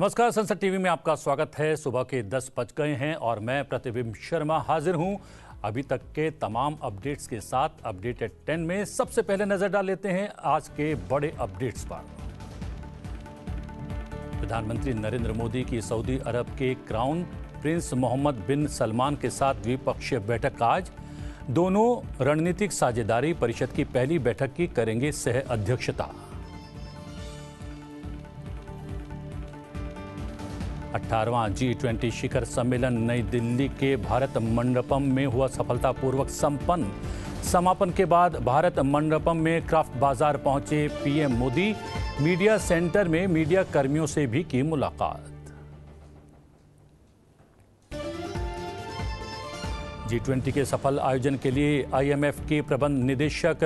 नमस्कार, संसद टीवी में आपका स्वागत है। सुबह के 10 बज गए हैं और मैं प्रतिबिंब शर्मा हाजिर हूं अभी तक के तमाम अपडेट्स के साथ। अपडेटेड 10 में सबसे पहले नजर डाल लेते हैं आज के बड़े अपडेट्स पर। प्रधानमंत्री नरेंद्र मोदी की सऊदी अरब के क्राउन प्रिंस मोहम्मद बिन सलमान के साथ द्विपक्षीय बैठक आज। दोनों रणनीतिक साझेदारी परिषद की पहली बैठक की करेंगे सह अध्यक्षता। 18वां G20 शिखर सम्मेलन नई दिल्ली के भारत मंडपम में हुआ सफलतापूर्वक संपन्न। समापन के बाद भारत मंडपम में क्राफ्ट बाजार पहुंचे पीएम मोदी। मीडिया सेंटर में मीडिया कर्मियों से भी की मुलाकात। G20 के सफल आयोजन के लिए IMF के प्रबंध निदेशक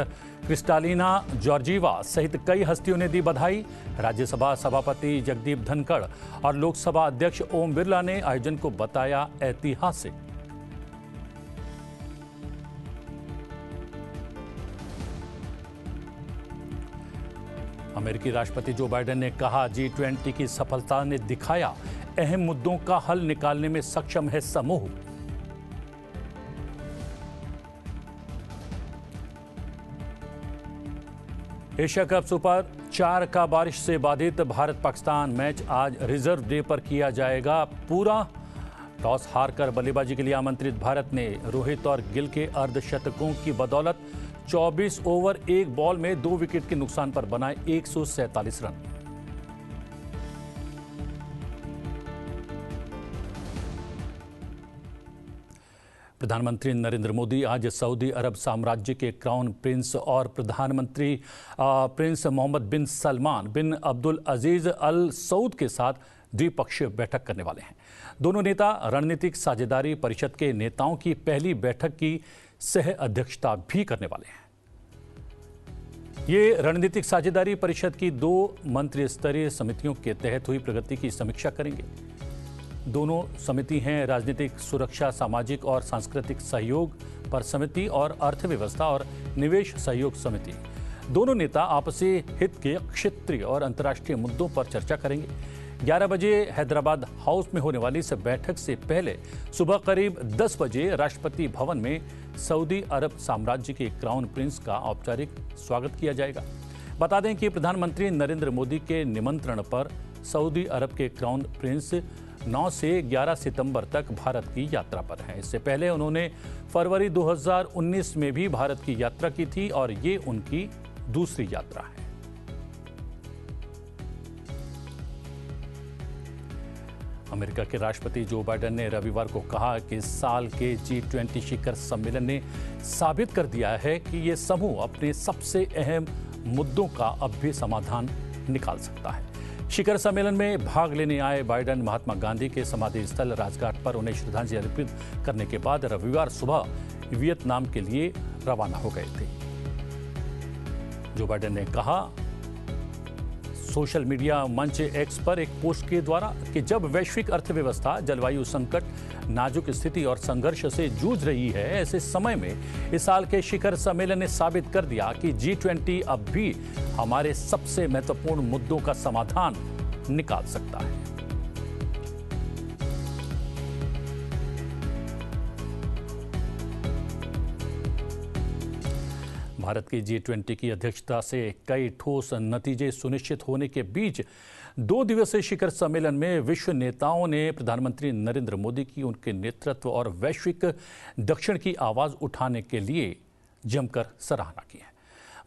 क्रिस्टालिना जॉर्जीवा सहित कई हस्तियों ने दी बधाई। राज्यसभा सभापति जगदीप धनखड़ और लोकसभा अध्यक्ष ओम बिरला ने आयोजन को बताया ऐतिहासिक। अमेरिकी राष्ट्रपति जो बाइडेन ने कहा, G20 की सफलता ने दिखाया अहम मुद्दों का हल निकालने में सक्षम है समूह। एशिया कप सुपर 4 का बारिश से बाधित भारत पाकिस्तान मैच आज रिजर्व डे पर किया जाएगा पूरा। टॉस हारकर बल्लेबाजी के लिए आमंत्रित भारत ने रोहित और गिल के अर्धशतकों की बदौलत 24 ओवर 1 बॉल में 2 विकेट के नुकसान पर बनाए 147 रन। प्रधानमंत्री नरेंद्र मोदी आज सऊदी अरब साम्राज्य के क्राउन प्रिंस और प्रधानमंत्री प्रिंस मोहम्मद बिन सलमान बिन अब्दुल अजीज अल सऊद के साथ द्विपक्षीय बैठक करने वाले हैं। दोनों नेता रणनीतिक साझेदारी परिषद के नेताओं की पहली बैठक की सह अध्यक्षता भी करने वाले हैं। ये रणनीतिक साझेदारी परिषद की 2 मंत्री स्तरीय समितियों के तहत हुई प्रगति की समीक्षा करेंगे। दोनों समिति हैं राजनीतिक सुरक्षा, सामाजिक और सांस्कृतिक सहयोग पर समिति और अर्थव्यवस्था और निवेश सहयोग समिति। दोनों नेता आपसी हित के क्षेत्रीय और अंतर्राष्ट्रीय मुद्दों पर चर्चा करेंगे। 11 बजे हैदराबाद हाउस में होने वाली इस बैठक से पहले सुबह करीब 10 बजे राष्ट्रपति भवन में सऊदी अरब साम्राज्य के क्राउन प्रिंस का औपचारिक स्वागत किया जाएगा। बता दें कि प्रधानमंत्री नरेंद्र मोदी के निमंत्रण पर सऊदी अरब के क्राउन प्रिंस 9 से 11 सितंबर तक भारत की यात्रा पर हैं। इससे पहले उन्होंने फरवरी 2019 में भी भारत की यात्रा की थी और ये उनकी दूसरी यात्रा है। अमेरिका के राष्ट्रपति जो बाइडेन ने रविवार को कहा कि इस साल के G20 शिखर सम्मेलन ने साबित कर दिया है कि ये समूह अपने सबसे अहम मुद्दों का अब भी समाधान निकाल सकता है। शिखर सम्मेलन में भाग लेने आए बाइडेन महात्मा गांधी के समाधि स्थल राजघाट पर उन्हें श्रद्धांजलि अर्पित करने के बाद रविवार सुबह वियतनाम के लिए रवाना हो गए थे। जो बाइडेन ने कहा सोशल मीडिया मंच एक्स पर एक पोस्ट के द्वारा कि जब वैश्विक अर्थव्यवस्था जलवायु संकट, नाजुक स्थिति और संघर्ष से जूझ रही है, ऐसे समय में इस साल के शिखर सम्मेलन ने साबित कर दिया कि G20 अब भी हमारे सबसे महत्वपूर्ण मुद्दों का समाधान निकाल सकता है। भारत की G20 की अध्यक्षता से कई ठोस नतीजे सुनिश्चित होने के बीच 2 दिवसीय शिखर सम्मेलन में विश्व नेताओं ने प्रधानमंत्री नरेंद्र मोदी की उनके नेतृत्व और वैश्विक दक्षिण की आवाज उठाने के लिए जमकर सराहना की है।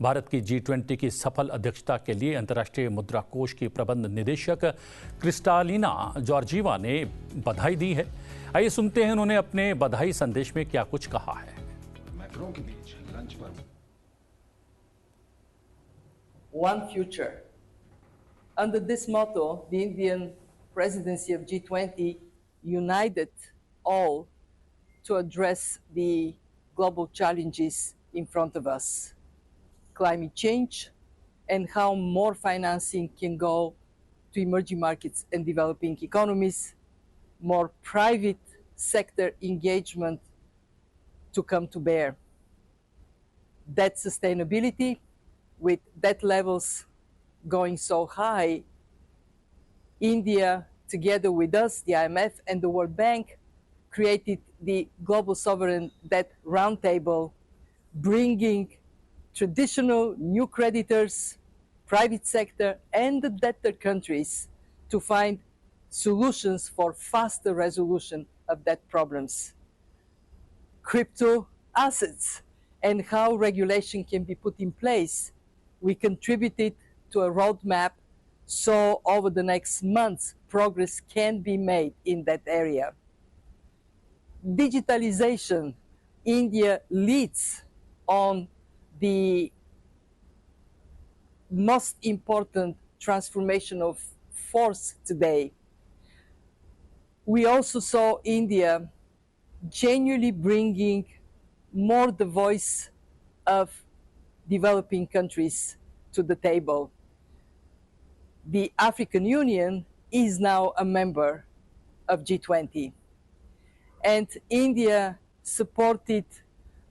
भारत की G20 की सफल अध्यक्षता के लिए अंतर्राष्ट्रीय मुद्रा कोष की प्रबंध निदेशक क्रिस्टालिना जॉर्जीवा ने बधाई दी है। आइए सुनते हैं उन्होंने अपने बधाई संदेश में क्या कुछ कहा है। मैक्रों के बीच लंच पर One future. Under this motto, the Indian presidency of G20 united all to address the global challenges in front of us. Climate change and how more financing can go to emerging markets and developing economies, more private sector engagement to come to bear. Debt sustainability, with debt levels going so high, India together with us, the IMF and the World Bank, created the Global Sovereign Debt Roundtable, bringing traditional new creditors, private sector, and the debtor countries to find solutions for faster resolution of debt problems. Crypto assets and how regulation can be put in place. We contributed to a roadmap so over the next months progress can be made in that area. Digitalization, India leads on the most important transformational force today. We also saw India genuinely bringing more the voice of developing countries to the table. The African Union is now a member of G20. And India supported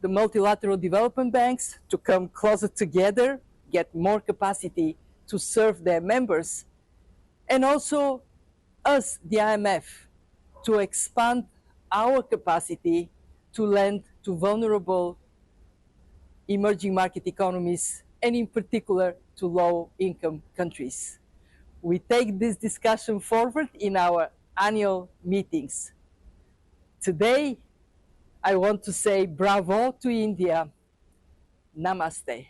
the multilateral development banks to come closer together, get more capacity to serve their members, and also us, the IMF, to expand our capacity to lend to vulnerable emerging market economies, and in particular to low-income countries. We take this discussion forward in our annual meetings. Today, I want to say bravo to India. Namaste.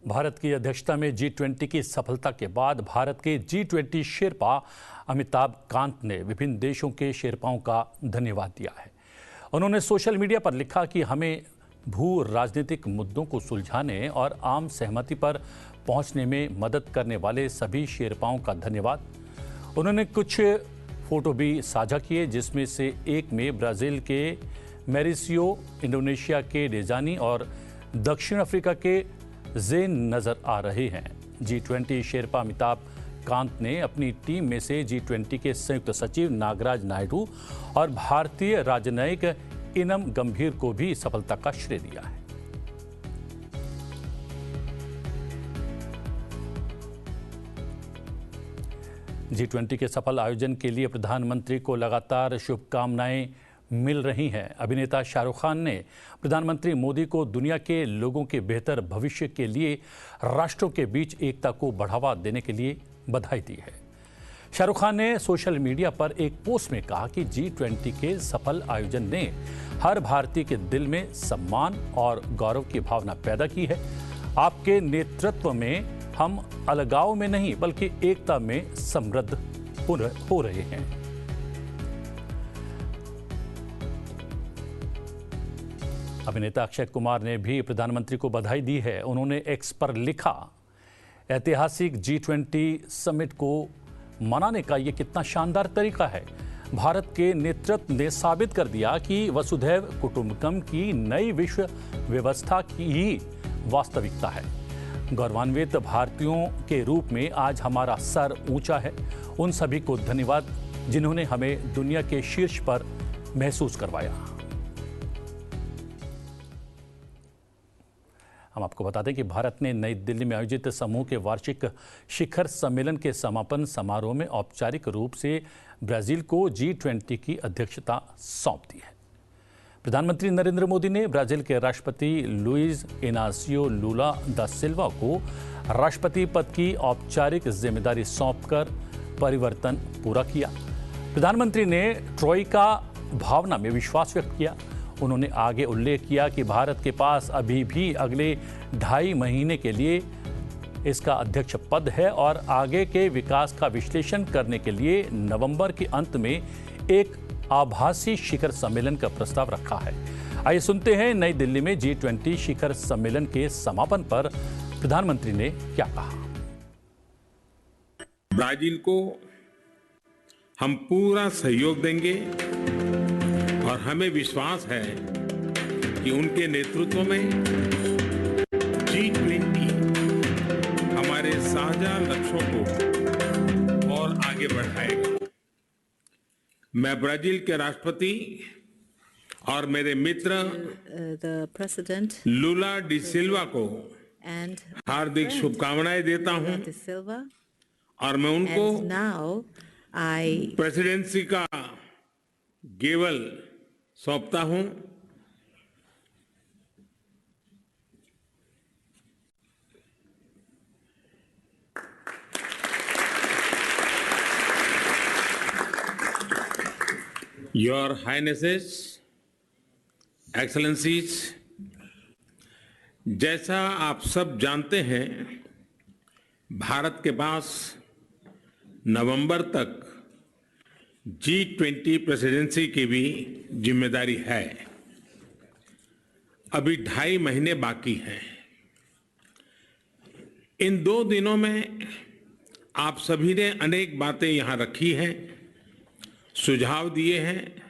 Bharat की अध्यक्षता में G20 की सफलता के बाद भारत के G20 Sherpa Amitabh Kant ने विभिन्न देशों के शेरपाओं का धन्यवाद दिया है। उन्होंने सोशल मीडिया पर लिखा कि हमें भू राजनीतिक मुद्दों को सुलझाने और आम सहमति पर पहुंचने में मदद करने वाले सभी शेरपाओं का धन्यवाद। उन्होंने कुछ फोटो भी साझा किए, जिसमें से एक में ब्राज़ील के मैरिसियो, इंडोनेशिया के डेजानी और दक्षिण अफ्रीका के ज़ेन नज़र आ रहे हैं। G20 शेरपा अमिताभ कांत ने अपनी टीम में से G20 के संयुक्त सचिव नागराज नायडू और भारतीय राजनयिक इनम गंभीर को भी सफलता का श्रेय दिया है। G20 के सफल आयोजन के लिए प्रधानमंत्री को लगातार शुभकामनाएं मिल रही हैं। अभिनेता शाहरुख खान ने प्रधानमंत्री मोदी को दुनिया के लोगों के बेहतर भविष्य के लिए राष्ट्रों के बीच एकता को बढ़ावा देने के लिए बधाई दी है। शाहरुख खान ने सोशल मीडिया पर एक पोस्ट में कहा कि G20 के सफल आयोजन ने हर भारतीय के दिल में सम्मान और गौरव की भावना पैदा की है। आपके नेतृत्व में हम अलगाव में नहीं बल्कि एकता में समृद्ध हो रहे हैं। अभिनेता अक्षय कुमार ने भी प्रधानमंत्री को बधाई दी है। उन्होंने एक्स पर लिखा, ऐतिहासिक G20 समिट को मनाने का ये कितना शानदार तरीका है। भारत के नेतृत्व ने साबित कर दिया कि वसुधैव कुटुंबकम की नई विश्व व्यवस्था की ही वास्तविकता है। गौरवान्वित भारतीयों के रूप में आज हमारा सर ऊंचा है। उन सभी को धन्यवाद जिन्होंने हमें दुनिया के शीर्ष पर महसूस करवाया। हम आपको बता दें कि भारत ने नई दिल्ली में आयोजित समूह के वार्षिक शिखर सम्मेलन के समापन समारोह में औपचारिक रूप से ब्राजील को G20 की अध्यक्षता सौंप दी है। प्रधानमंत्री नरेंद्र मोदी ने ब्राजील के राष्ट्रपति लुइज इनासियो लुला दा सिल्वा को राष्ट्रपति पद की औपचारिक जिम्मेदारी सौंपकर परिवर्तन पूरा किया। प्रधानमंत्री ने ट्रोइका भावना में विश्वास व्यक्त किया। उन्होंने आगे उल्लेख किया कि भारत के पास अभी भी अगले 2.5 महीने के लिए इसका अध्यक्ष पद है और आगे के विकास का विश्लेषण करने के लिए नवंबर के अंत में एक आभासी शिखर सम्मेलन का प्रस्ताव रखा है। आइए सुनते हैं नई दिल्ली में G20 शिखर सम्मेलन के समापन पर प्रधानमंत्री ने क्या कहा। ब्राजील को हम पूरा सहयोग देंगे और हमें विश्वास है कि उनके नेतृत्व में G20 हमारे साझा लक्ष्यों को और आगे बढ़ाएगा। मैं ब्राजील के राष्ट्रपति और मेरे मित्र लुला डी सिल्वा को हार्दिक शुभकामनाएं देता हूं और मैं उनको I प्रेसिडेंसी का गेवल सौंपता हूं। Your Highnesses, Excellencies, जैसा आप सब जानते हैं, भारत के पास नवंबर तक G20 प्रेसिडेंसी की भी जिम्मेदारी है। अभी 2.5 महीने बाकी हैं। इन 2 दिनों में आप सभी ने अनेक बातें यहां रखी हैं, सुझाव दिए हैं,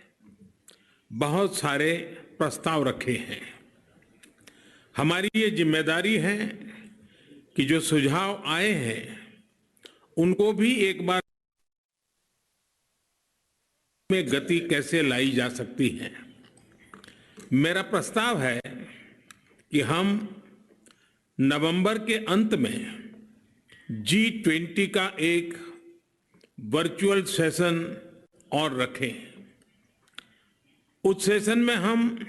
बहुत सारे प्रस्ताव रखे हैं। हमारी ये जिम्मेदारी है कि जो सुझाव आए हैं उनको भी एक बार में गति कैसे लाई जा सकती है। मेरा प्रस्ताव है कि हम नवंबर के अंत में G20 का एक वर्चुअल सेशन और रखें। उस सेशन में हम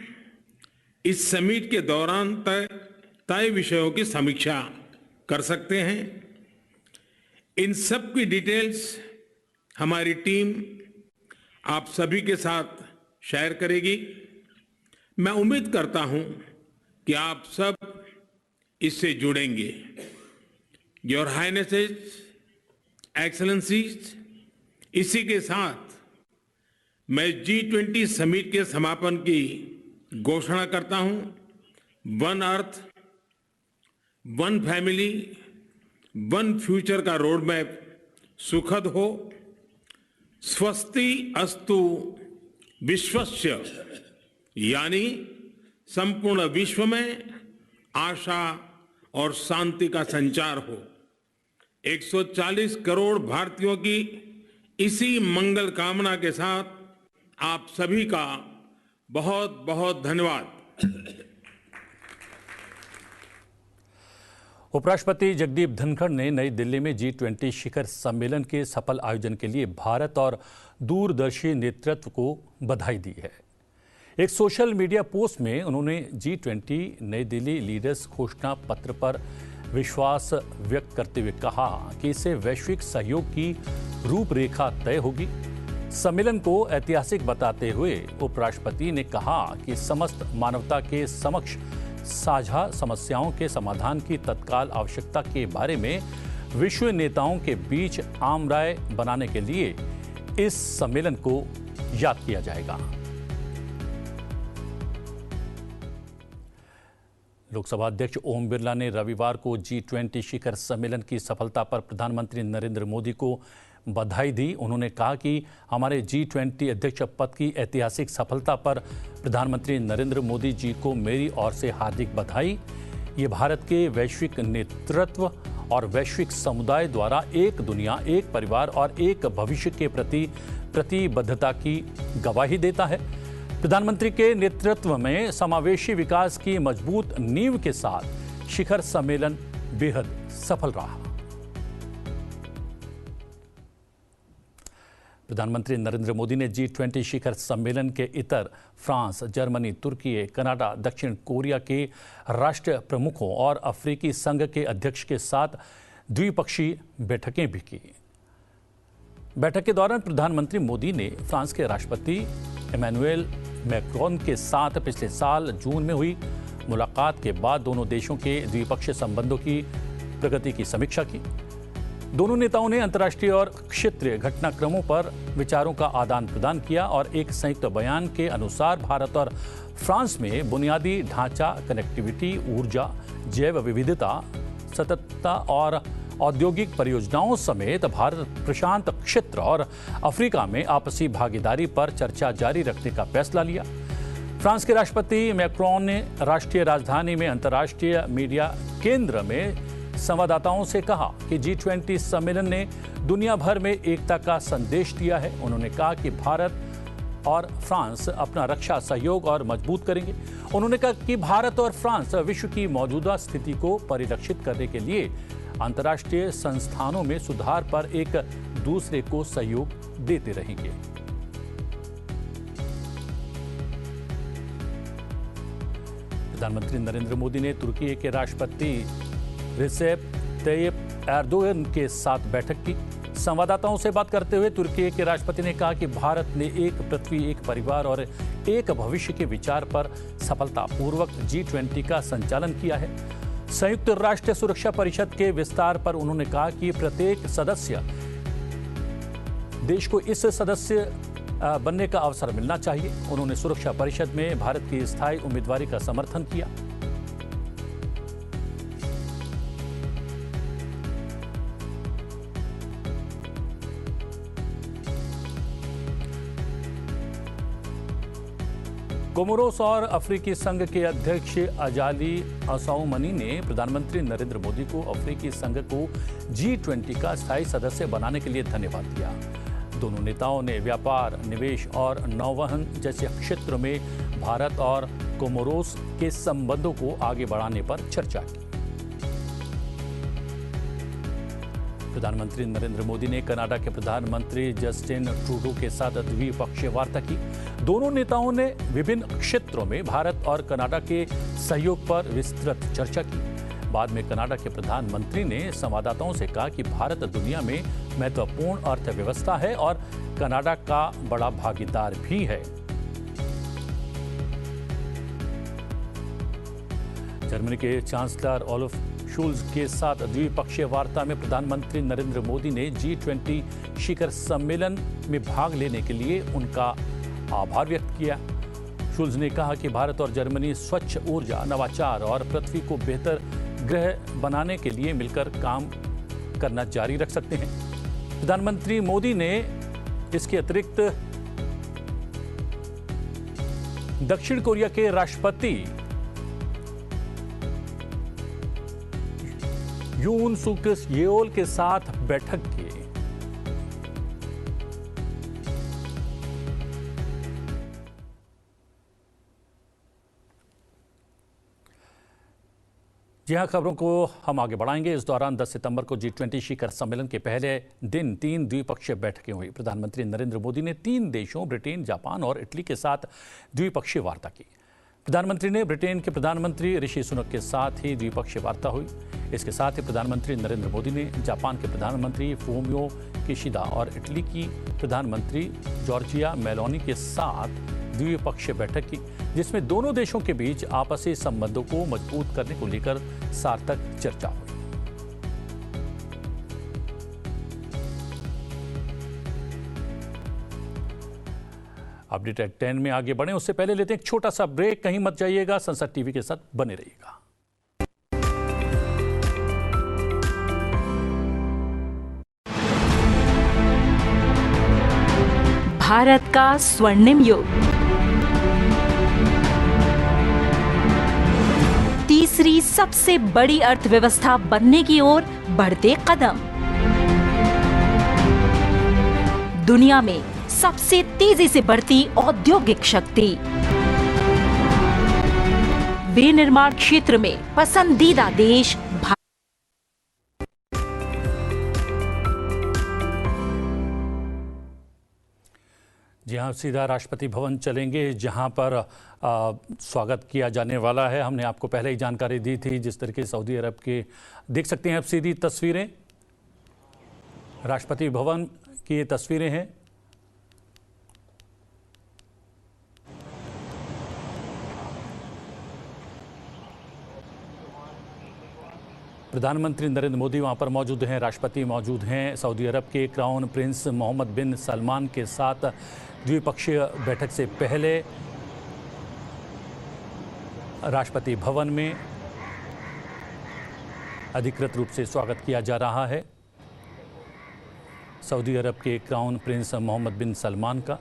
इस समिट के दौरान तय विषयों की समीक्षा कर सकते हैं। इन सब की डिटेल्स हमारी टीम आप सभी के साथ शेयर करेगी। मैं उम्मीद करता हूं कि आप सब इससे जुड़ेंगे। योर हाइनेसेस, एक्सेलेंसीज, इसी के साथ मैं G20 समिट के समापन की घोषणा करता हूं। One earth, one family, one future का रोड मैप सुखद हो। स्वस्ति अस्तु विश्वस्य, यानी संपूर्ण विश्व में आशा और शांति का संचार हो। 140 करोड़ भारतीयों की इसी मंगल कामना के साथ आप सभी का बहुत बहुत धन्यवाद। उपराष्ट्रपति जगदीप धनखड़ ने नई दिल्ली में G20 शिखर सम्मेलन के सफल आयोजन के लिए भारत और दूरदर्शी नेतृत्व को बधाई दी है। एक सोशल मीडिया पोस्ट में उन्होंने G20 नई दिल्ली लीडर्स घोषणा पत्र पर विश्वास व्यक्त करते हुए कहा कि इससे वैश्विक सहयोग की रूपरेखा तय होगी। सम्मेलन को ऐतिहासिक बताते हुए उपराष्ट्रपति ने कहा कि समस्त मानवता के समक्ष साझा समस्याओं के समाधान की तत्काल आवश्यकता के बारे में विश्व नेताओं के बीच आम राय बनाने के लिए इस सम्मेलन को याद किया जाएगा। लोकसभा अध्यक्ष ओम बिरला ने रविवार को G20 शिखर सम्मेलन की सफलता पर प्रधानमंत्री नरेंद्र मोदी को बधाई दी। उन्होंने कहा कि हमारे G20 अध्यक्ष पद की ऐतिहासिक सफलता पर प्रधानमंत्री नरेंद्र मोदी जी को मेरी ओर से हार्दिक बधाई। ये भारत के वैश्विक नेतृत्व और वैश्विक समुदाय द्वारा एक दुनिया, एक परिवार और एक भविष्य के प्रति प्रतिबद्धता की गवाही देता है। प्रधानमंत्री के नेतृत्व में समावेशी विकास की मजबूत नींव के साथ शिखर सम्मेलन बेहद सफल रहा। प्रधानमंत्री नरेंद्र मोदी ने G20 शिखर सम्मेलन के इतर फ्रांस, जर्मनी, तुर्की, कनाडा, दक्षिण कोरिया के राष्ट्र प्रमुखों और अफ्रीकी संघ के अध्यक्ष के साथ द्विपक्षीय बैठकें भी की। बैठक के दौरान प्रधानमंत्री मोदी ने फ्रांस के राष्ट्रपति इमैनुएल मैक्रोन के साथ पिछले साल जून में हुई मुलाकात के बाद दोनों देशों के द्विपक्षीय संबंधों की प्रगति की समीक्षा की। दोनों नेताओं ने अंतर्राष्ट्रीय और क्षेत्रीय घटनाक्रमों पर विचारों का आदान प्रदान किया और एक संयुक्त बयान के अनुसार भारत और फ्रांस में बुनियादी ढांचा, कनेक्टिविटी, ऊर्जा, जैव विविधता, सततता और औद्योगिक परियोजनाओं समेत भारत प्रशांत क्षेत्र और अफ्रीका में आपसी भागीदारी पर चर्चा जारी रखने का फैसला लिया। फ्रांस के राष्ट्रपति मैक्रोन ने राष्ट्रीय राजधानी में अंतर्राष्ट्रीय मीडिया केंद्र में संवाददाताओं से कहा कि G20 सम्मेलन ने दुनिया भर में एकता का संदेश दिया है। उन्होंने कहा कि भारत और फ्रांस अपना रक्षा सहयोग और मजबूत करेंगे। उन्होंने कहा कि भारत और फ्रांस विश्व की मौजूदा स्थिति को परिलक्षित करने के लिए अंतर्राष्ट्रीय संस्थानों में सुधार पर एक दूसरे को सहयोग देते रहेंगे। प्रधानमंत्री नरेंद्र मोदी ने तुर्की के राष्ट्रपति रिसेप तैयप एर्दोगन के साथ बैठक की। संवाददाताओं से बात करते हुए तुर्की के राष्ट्रपति ने कहा कि भारत ने एक पृथ्वी, एक परिवार और एक भविष्य के विचार पर सफलतापूर्वक G20 का संचालन किया है। संयुक्त राष्ट्र सुरक्षा परिषद के विस्तार पर उन्होंने कहा कि प्रत्येक सदस्य देश को इस सदस्य बनने का अवसर मिलना चाहिए। उन्होंने सुरक्षा परिषद में भारत की स्थायी उम्मीदवारी का समर्थन किया। कोमोरोस और अफ्रीकी संघ के अध्यक्ष अजाली असौमनी ने प्रधानमंत्री नरेंद्र मोदी को अफ्रीकी संघ को G20 का स्थायी सदस्य बनाने के लिए धन्यवाद दिया। दोनों नेताओं ने व्यापार, निवेश और नौवहन जैसे क्षेत्रों में भारत और कोमोरोस के संबंधों को आगे बढ़ाने पर चर्चा की। प्रधानमंत्री नरेंद्र मोदी ने कनाडा के प्रधानमंत्री जस्टिन ट्रूडो के साथ द्विपक्षीय वार्ता की। दोनों नेताओं ने विभिन्न क्षेत्रों में भारत और कनाडा के सहयोग पर विस्तृत चर्चा की। बाद में कनाडा के प्रधानमंत्री ने संवाददाताओं से कहा कि भारत दुनिया में महत्वपूर्ण अर्थव्यवस्था है और कनाडा का बड़ा भागीदार भी है। जर्मनी के चांसलर ओलाफ शोल्ज के साथ द्विपक्षीय वार्ता में प्रधानमंत्री नरेंद्र मोदी ने G20 शिखर सम्मेलन में भाग लेने के लिए उनका आभार व्यक्त किया। शोल्ज ने कहा कि भारत और जर्मनी स्वच्छ ऊर्जा, नवाचार और पृथ्वी को बेहतर ग्रह बनाने के लिए मिलकर काम करना जारी रख सकते हैं। प्रधानमंत्री मोदी ने इसके अतिरिक्त दक्षिण कोरिया के राष्ट्रपति यून सुक येओल के साथ बैठक की। जी हां, खबरों को हम आगे बढ़ाएंगे। इस दौरान 10 सितंबर को G20 शिखर सम्मेलन के पहले दिन 3 द्विपक्षीय बैठकें हुई। प्रधानमंत्री नरेंद्र मोदी ने 3 देशों ब्रिटेन, जापान और इटली के साथ द्विपक्षीय वार्ता की। प्रधानमंत्री ने ब्रिटेन के प्रधानमंत्री ऋषि सुनक के साथ ही द्विपक्षीय वार्ता हुई। इसके साथ ही प्रधानमंत्री नरेंद्र मोदी ने जापान के प्रधानमंत्री फूमियो किशिदा और इटली की प्रधानमंत्री जॉर्जिया मेलोनी के साथ द्विपक्षीय बैठक की, जिसमें दोनों देशों के बीच आपसी संबंधों को मजबूत करने को लेकर सार्थक चर्चा हुई। अपडेट एट 10 में आगे बढ़ें उससे पहले लेते हैं एक छोटा सा ब्रेक। कहीं मत जाइएगा, संसद टीवी के साथ बने रहिएगा। भारत का स्वर्णिम युग, तीसरी सबसे बड़ी अर्थव्यवस्था बनने की ओर बढ़ते कदम, दुनिया में सबसे तेजी से बढ़ती औद्योगिक शक्ति, विनिर्माण क्षेत्र में पसंदीदा देश भारत। जी हाँ, सीधा राष्ट्रपति भवन चलेंगे, जहां पर स्वागत किया जाने वाला है। हमने आपको पहले ही जानकारी दी थी। जिस तरीके सऊदी अरब के देख सकते हैं आप सीधी तस्वीरें, राष्ट्रपति भवन की ये तस्वीरें हैं। प्रधानमंत्री नरेंद्र मोदी वहां पर मौजूद हैं, राष्ट्रपति मौजूद हैं। सऊदी अरब के क्राउन प्रिंस मोहम्मद बिन सलमान के साथ द्विपक्षीय बैठक से पहले राष्ट्रपति भवन में अधिकृत रूप से स्वागत किया जा रहा है सऊदी अरब के क्राउन प्रिंस मोहम्मद बिन सलमान का।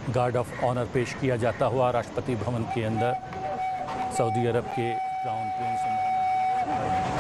गार्ड ऑफ ऑनर पेश किया जाता हुआ राष्ट्रपति भवन के अंदर सऊदी अरब के क्राउन प्रिंस मोहम्मद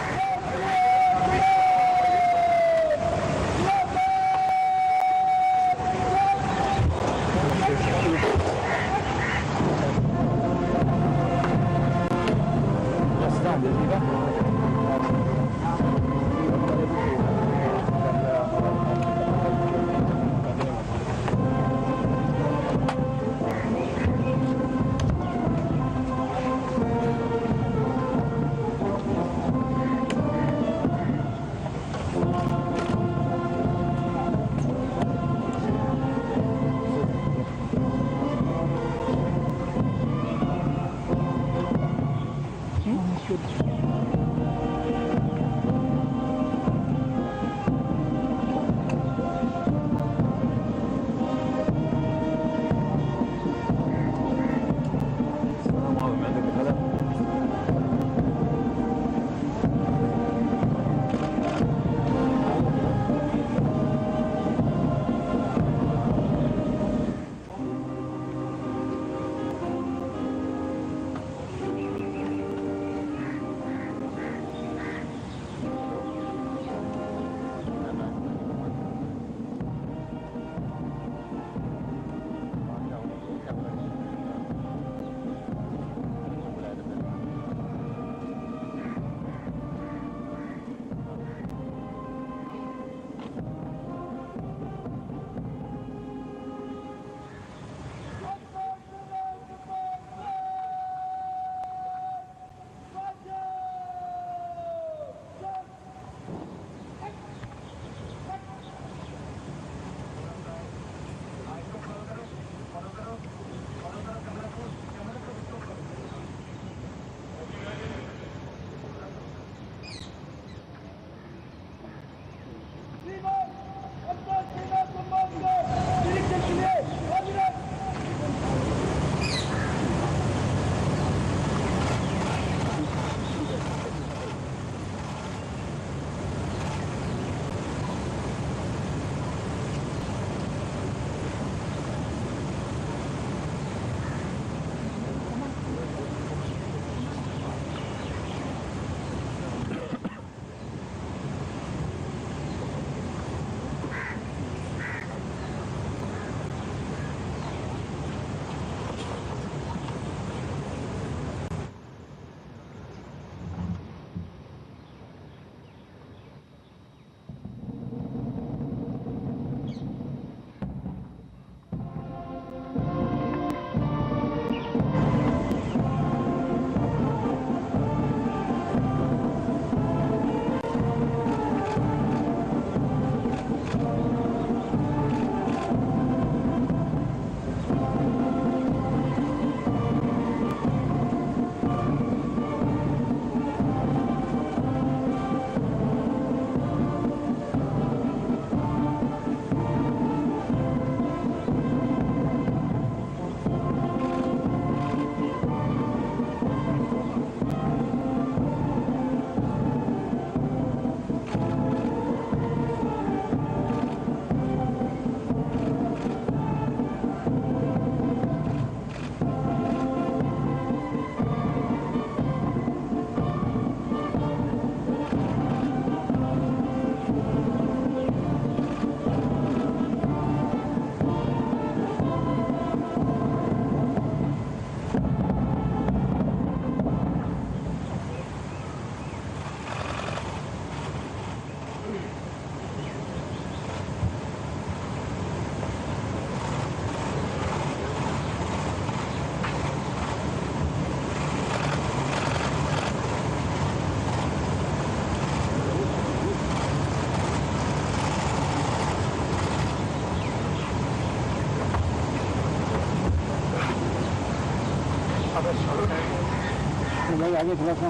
भाई आगे थोड़ा सा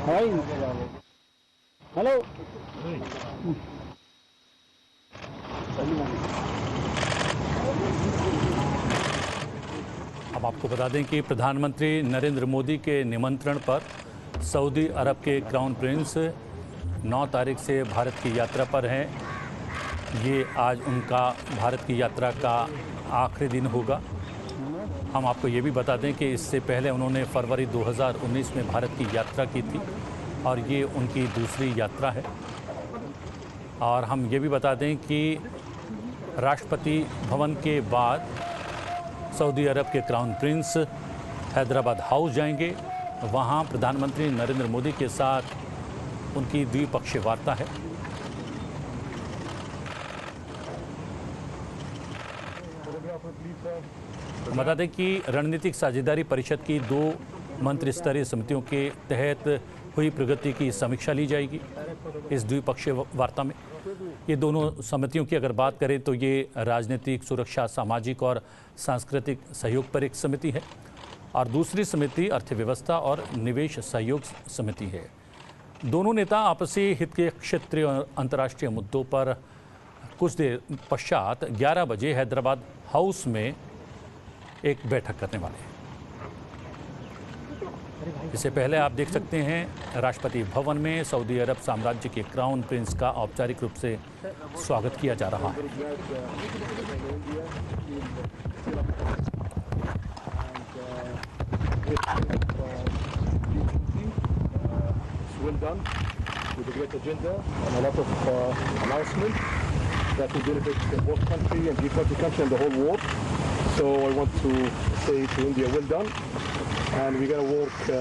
भाई हेलो अब आपको बता दें कि प्रधानमंत्री नरेंद्र मोदी के निमंत्रण पर सऊदी अरब के क्राउन प्रिंस 9 तारीख से भारत की यात्रा पर हैं। ये आज उनका भारत की यात्रा का आखिरी दिन होगा। हम आपको ये भी बता दें कि इससे पहले उन्होंने फरवरी 2019 में भारत की यात्रा की थी और ये उनकी दूसरी यात्रा है। और हम ये भी बता दें कि राष्ट्रपति भवन के बाद सऊदी अरब के क्राउन प्रिंस हैदराबाद हाउस जाएंगे। वहां प्रधानमंत्री नरेंद्र मोदी के साथ उनकी द्विपक्षीय वार्ता है। बता दें कि रणनीतिक साझेदारी परिषद की 2 मंत्री स्तरीय समितियों के तहत हुई प्रगति की समीक्षा ली जाएगी इस द्विपक्षीय वार्ता में। ये दोनों समितियों की अगर बात करें तो ये राजनीतिक, सुरक्षा, सामाजिक और सांस्कृतिक सहयोग पर एक समिति है और दूसरी समिति अर्थव्यवस्था और निवेश सहयोग समिति है। दोनों नेता आपसी हित के क्षेत्रीय और अंतर्राष्ट्रीय मुद्दों पर कुछ देर पश्चात 11 बजे हैदराबाद हाउस में एक बैठक करने वाले हैं। इससे पहले आप देख सकते हैं राष्ट्रपति भवन में सऊदी अरब साम्राज्य के क्राउन प्रिंस का औपचारिक रूप से स्वागत किया जा रहा है। Well done with a great agenda and a lot of announcements that will benefit both country and G20 country and the whole world. So I want to say to India, well done, and we're going to work to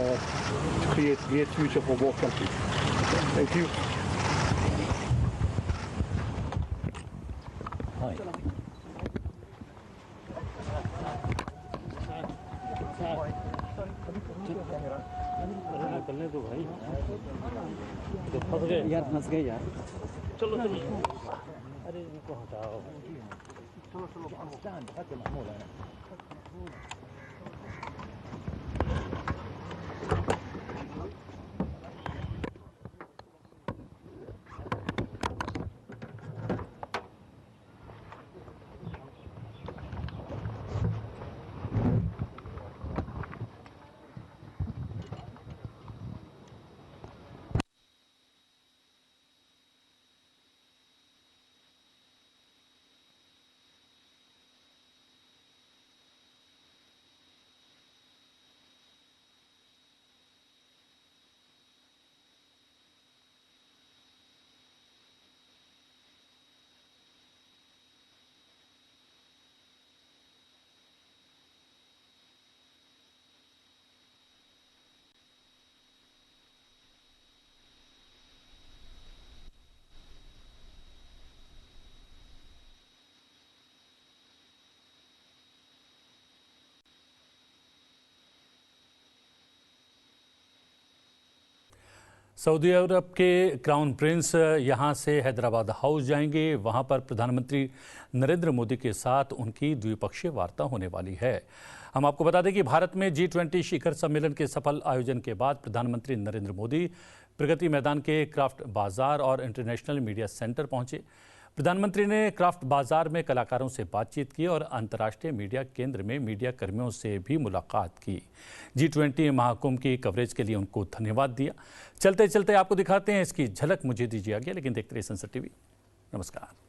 create a great future for both countries. Thank you. निकलने दो भाई, तो फंस गए यार, फंस गए यार। चलो चलो, अरे इनको हटाओ। चलो चलो, सऊदी अरब के क्राउन प्रिंस यहां से हैदराबाद हाउस जाएंगे। वहां पर प्रधानमंत्री नरेंद्र मोदी के साथ उनकी द्विपक्षीय वार्ता होने वाली है। हम आपको बता दें कि भारत में G20 शिखर सम्मेलन के सफल आयोजन के बाद प्रधानमंत्री नरेंद्र मोदी प्रगति मैदान के क्राफ्ट बाजार और इंटरनेशनल मीडिया सेंटर पहुंचे। प्रधानमंत्री ने क्राफ्ट बाजार में कलाकारों से बातचीत की और अंतर्राष्ट्रीय मीडिया केंद्र में मीडिया कर्मियों से भी मुलाकात की। G20 महाकुंभ की कवरेज के लिए उनको धन्यवाद दिया। चलते चलते आपको दिखाते हैं इसकी झलक। मुझे दीजिए आगे, लेकिन देखते रहिए संसद टीवी। नमस्कार।